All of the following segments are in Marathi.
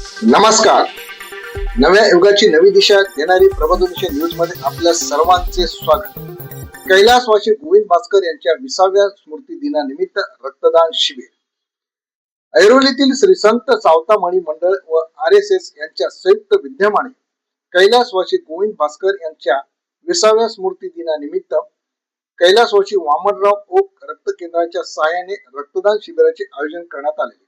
नमस्कार. नव्या युगाची नवी दिशा देणारी प्रबोधनशील न्यूज मध्ये आपल्या सर्वांचे स्वागत. कैलासवासी गोविंद भास्कर यांच्या 20व्या स्मृती दिनानिमित्त रक्तदान शिबिर. ऐरोलीतील श्री संत सावतामणी मंडळ व RSS यांच्या संयुक्त विद्यमाने कैलासवासी गोविंद भास्कर यांच्या 20व्या स्मृती दिनानिमित्त कैलासवासी वामनराव ओक रक्त केंद्राच्या सहाय्याने रक्तदान शिबिराचे आयोजन करण्यात आले.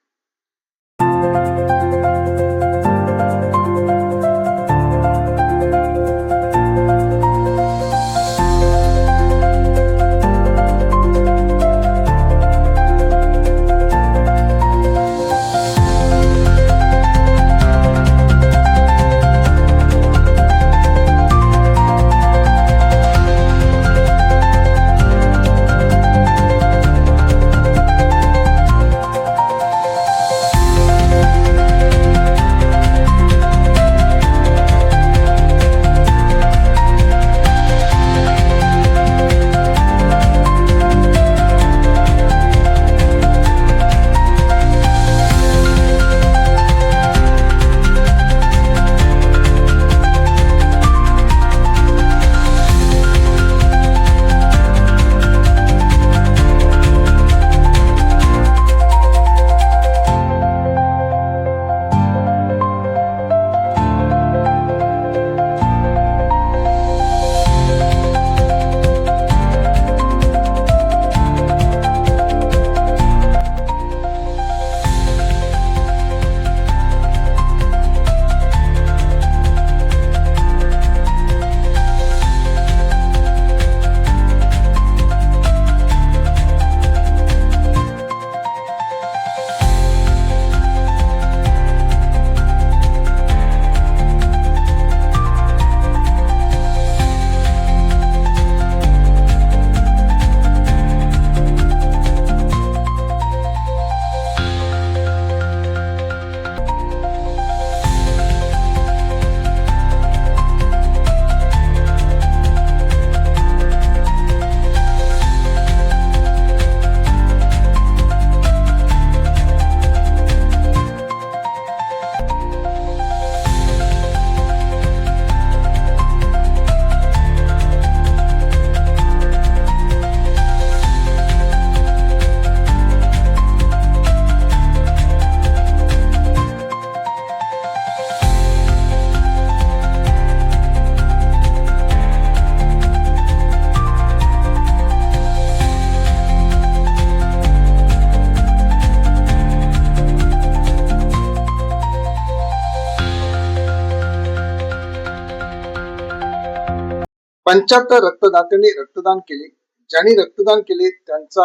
पंच्याहत्तर रक्तदात्यांनी रक्तदान केले. ज्यांनी रक्तदान केले त्यांचा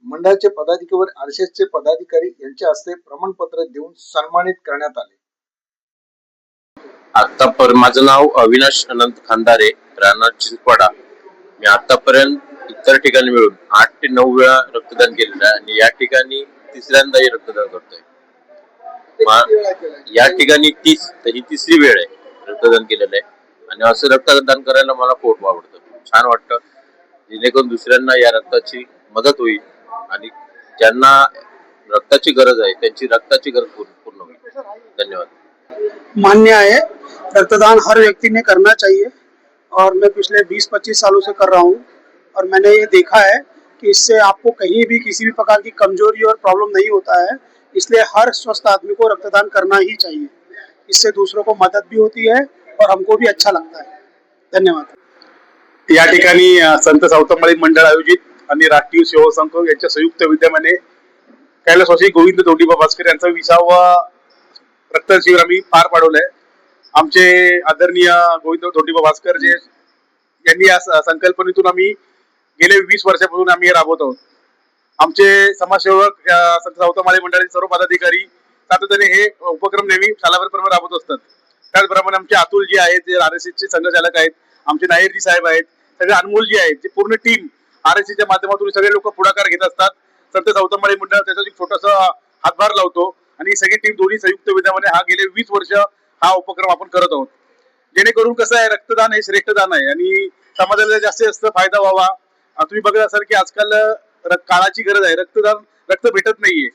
मंडळाचे पदाधिकारी व RSS चे पदाधिकारी यांच्या हस्ते प्रमाणपत्र देऊन सन्मानित करण्यात आले. माझं नाव अविनाश अनंत खांदारे, राहणार चिंचवाडा. मी आतापर्यंत इतर ठिकाणी मिळून 8 ते 9 वेळा रक्तदान केलेलं आहे आणि या ठिकाणी तिसऱ्यांदाही रक्तदान करतोय. या ठिकाणी ही तिसरी वेळ आहे रक्तदान केलेलं आहे आणि असं रक्तदान करायला मला खूप आवडतं, छान वाटतं, जेणेकरून दुसऱ्यांना या रक्ताची मदत होईल आणि ज्यांना रक्ताची गरज आहे त्यांची रक्ताची गरज पूर्ण होईल. धन्यवाद. मान्य है, रक्तदान हर व्यक्ति ने करना चाहिए और मैं पिछले 20-25 सालों से कर रहा हूँ और मैंने ये देखा है कि इससे आपको कहीं भी किसी भी प्रकार की कमजोरी और प्रॉब्लम नहीं होता है. इसलिए हर स्वस्थ आदमी को रक्तदान करना ही चाहिए. इससे दूसरों को मदद भी होती है और हमको भी अच्छा लगता है. धन्यवाद. या ठिकाणी संत सावतामणी मंडळ आयोजित आणि राष्ट्रीय सेवा संघ यांच्या संयुक्त विद्यमाने कैलासवासी गोविंद धोंडीबा भास्कर यांचा 20वा रक्तदान शिबिर आम्ही पार पाडवलंय. आमचे आदरणीय गोविंद धोंडीबा भास्कर जे यांनी या संकल्पनेतून आम्ही गेले 20 वर्षापासून आम्ही राबवत आहोत. आमचे समाजसेवक संत सावतामणी मंडळाचे सर्व पदाधिकारी सातत्याने हे उपक्रम नेहमी सालाभरप्रमाणे राबवत असतात. त्याचप्रमाणे आमचे अतुल जी आहेत, जे RSS चे संघचालक आहेत, आमचे नायरजी साहेब आहेत, सगळे अनमोल जी आहेत, जे पूर्ण टीम RSS च्या माध्यमातून सगळे लोक पुढाकार घेत असतात. संत सावतामणी मंडळ त्याचा एक छोटासा हातभार लावतो आणि सगळी टीम दोन्ही संयुक्त विद्यमाने हा गेले 20 वर्ष हा उपक्रम आपण करत आहोत. जेणेकरून कसं आहे, रक्तदान हे श्रेष्ठ दान आहे आणि समाजाला जास्तीत जास्त फायदा व्हावा. तुम्ही बघत असाल की आजकाल काळाची गरज आहे, रक्त भेटत नाहीये.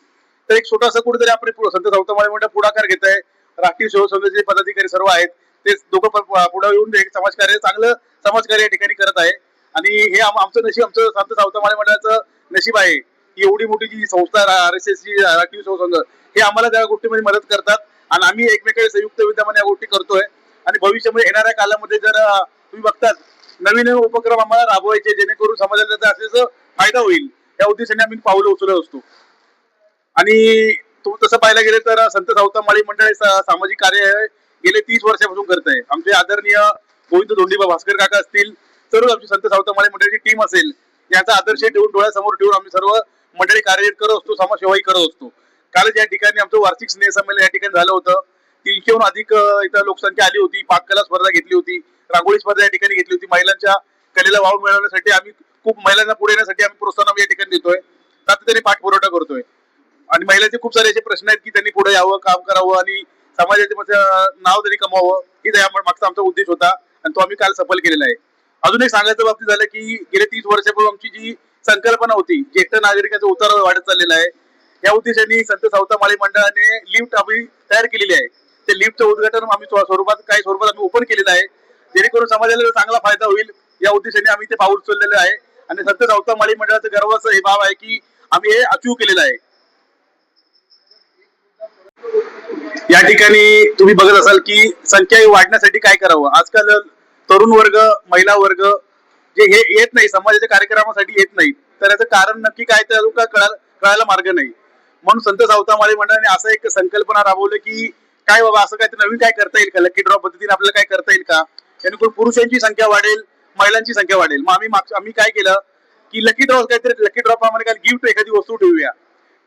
तर एक छोटासा कुठेतरी आपण संत सावतामणी मंडळ पुढाकार घेत आहे राष्ट्रीय सेवा संघाचे पदाधिकारी सर्व आहेत ते दोघं पुढे येऊन एक समाजकार्य चांगलं समाजकार्य या ठिकाणी करत आहे. आणि हे आमचं नशीब, आमचं संत सावतामाळी मंडळाचं नशीब आहे की एवढी मोठी जी संस्था RSS ची राष्ट्रीय सेवा संघ हे आम्हाला त्या गोष्टीमध्ये मदत करतात आणि आम्ही एकमेकांच्या संयुक्त विद्यमाने या गोष्टी करतोय. आणि भविष्यामध्ये येणाऱ्या कालामध्ये जर तुम्ही बघतात नवीन उपक्रम आम्हाला राबवायचे जेणेकरून समाजाला त्याचा असल्याचा फायदा होईल या उद्देशाने आम्ही पावलं उचलत असतो. आणि तसं पाहायला गेलं तर संत सावतामाळी मंडळ हे सामाजिक कार्य गेले 30 वर्षापासून करत आहे. आमचे आदरणीय गोविंद धोंडीबा भास्कर काका असतील, सर्व आमची संत सावतामाळी मंडळाची टीम असेल, याचा आदर्श ठेवून डोळ्यासमोर ठेवून आम्ही सर्व मंडळी कार्यरत करत असतो, समाजसेवाही करत असतो. कालच या ठिकाणी आमचं वार्षिक स्नेह संमेलन या ठिकाणी झालं होतं. 300हून अधिक इथं लोकसंख्या आली होती. पाककला स्पर्धा घेतली होती, रांगोळी स्पर्धा या ठिकाणी घेतली होती. महिलांच्या कलेला वाव मिळवण्यासाठी आम्ही खूप महिलांना पुढे येण्यासाठी आम्ही प्रोत्साहन या ठिकाणी देतोय, सातत्याने पाठपुरवठा करतोय. आणि महिलांचे खूप सारे असे प्रश्न आहेत की त्यांनी पुढे यावं, काम करावं आणि समाजाचे नाव तरी कमावं, ही मागचा आमचा उद्देश होता आणि तो आम्ही काल सफल केलेला आहे. अजून एक सांगायचं बाबतीत झालं की गेले 30 वर्षापूर्वी आमची जी संकल्पना होती ज्येष्ठ नागरिकांचा उतार वाढत चाललेला आहे, या उद्देशाने संत सावतामाळी मंडळाने लिफ्ट आम्ही तयार केलेली आहे. ते लिफ्टचं उद्घाटन आम्ही काही स्वरूपात आम्ही ओपन केलेलं आहे जेणेकरून समाजाला चांगला फायदा होईल या उद्देशाने आम्ही ते पाऊल उचललेलं आहे. आणि संत सावतामाळी मंडळाचं गर्वाचं हे भाव आहे की आम्ही हे अचीव केलेलं आहे. या ठिकाणी तुम्ही बघत असाल की संख्या वाढण्यासाठी काय करावं. आजकाल तरुण वर्ग, महिला वर्ग जे हे येत नाही, समाजाच्या कार्यक्रमासाठी येत नाही, तर याचं कारण नक्की काय ते अजून कळायला मार्ग नाही. म्हणून संत सावतामाळी मंडळाने असं एक संकल्पना राबवली की काय बाबा असं काय नवीन काय करता येईल का, लकी ड्रॉ पद्धतीने आपल्याला काय करता येईल का, जेणेकरून पुरुषांची संख्या वाढेल, महिलांची संख्या वाढेल. मग आम्ही काय केलं की लकी ड्रॉ प्रमाणे काय गिफ्ट एखादी वस्तू ठेवूया.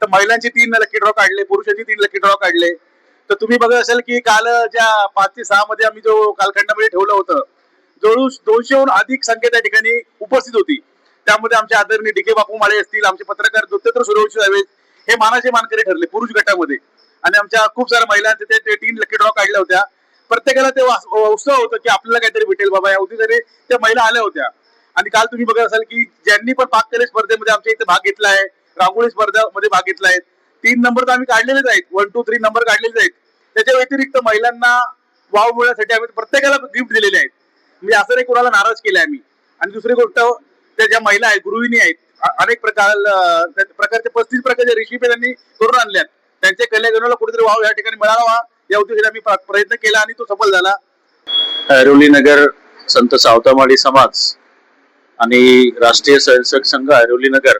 तर महिलांचे 3 लकी ड्रॉ काढले, पुरुषांचे 3 लकी ड्रॉ काढले. तर तुम्ही बघत असाल की काल ज्या 5 ते 6 मध्ये आम्ही जो कालखंडामध्ये ठेवलं होतं, जवळ 200हून अधिक संख्या त्या ठिकाणी उपस्थित होती. त्यामध्ये आमचे आदरणीय DK बापू माळे असतील, आमचे पत्रकार दत्तात्रय सूर्यवंशी साहेब हे मानाचे मानकरी ठरले पुरुष गटामध्ये. आणि आमच्या खूप साऱ्या महिलांचे ते 3 लकी ड्रॉ काढल्या होत्या. प्रत्येकाला ते उत्साह होतं की आपल्याला काहीतरी भेटेल बाबा, या उद्देशाने त्या महिला आल्या होत्या. आणि काल तुम्ही बघत असाल की ज्यांनी पण पाककले स्पर्धेमध्ये आमच्या इथे भाग घेतला आहे, रांगोळी स्पर्धेमध्ये भाग घेतला आहे, 3 नंबर तर आम्ही काढलेलेच आहेत, 1, 2, 3 नंबर काढलेलेच आहेत. त्याच्या व्यतिरिक्त महिलांना वाव मिळण्यासाठी आम्ही प्रत्येकाला गिफ्ट दिलेले आहेत. म्हणजे असं नाही कोणाला नाराज केलंय आम्ही. आणि दुसरी गोष्ट, त्या ज्या महिला आहेत, गृहिणी आहेत, अनेक प्रकारचे 35 प्रकारचे रेसिपी त्यांनी करून आणल्यात. त्यांच्या कलेगुणाला कुठेतरी वाव या ठिकाणी मिळावा या उद्देशाने आम्ही प्रयत्न केला आणि तो सफल झाला. ऐरोली नगर संत सावतामाळी समाज आणि राष्ट्रीय स्वयंसेवक संघ ऐरोली नगर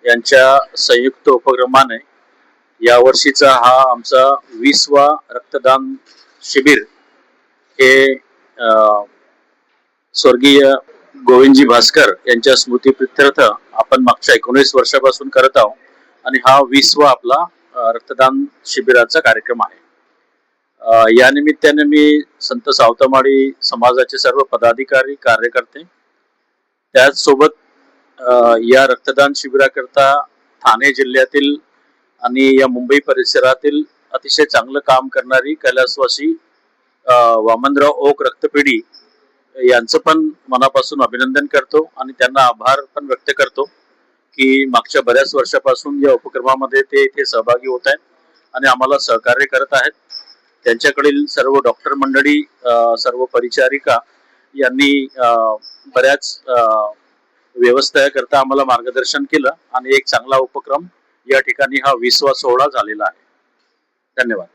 यांच्या संयुक्त उपक्रमाने या वर्षीचा हा आमचा 20वा रक्तदान शिबिर हे स्वर्गीय गोविंदजी भास्कर यांच्या स्मृतीप्रित्यर्थ आपण मागच्या 19 वर्षापासून करत आहोत आणि हा 20वा आपला रक्तदान शिबिराचा कार्यक्रम आहे. या निमित्ताने मी संत सावतामाळी समाजाचे सर्व पदाधिकारी, कार्यकर्ते, त्याचसोबत या रक्तदान शिबिराकरता ठाणे जिल्ह्यातील आणि या मुंबई परिसरातील अतिशय चांगलं काम करणारी कैलासवासी वामनराव ओक रक्तपेढी यांचं पण मनापासून अभिनंदन करतो आणि त्यांना आभार पण व्यक्त करतो की मागच्या बऱ्याच वर्षापासून या उपक्रमामध्ये ते इथे सहभागी होत आहेत आणि आम्हाला सहकार्य करत आहेत. त्यांच्याकडील सर्व डॉक्टर मंडळी, सर्व परिचारिका यांनी बऱ्याच व्यवस्था करता आम्हाला मार्गदर्शन केलं आणि एक चांगला उपक्रम या ठिकाणी हा 20वा सोहळा झालेला आहे. धन्यवाद.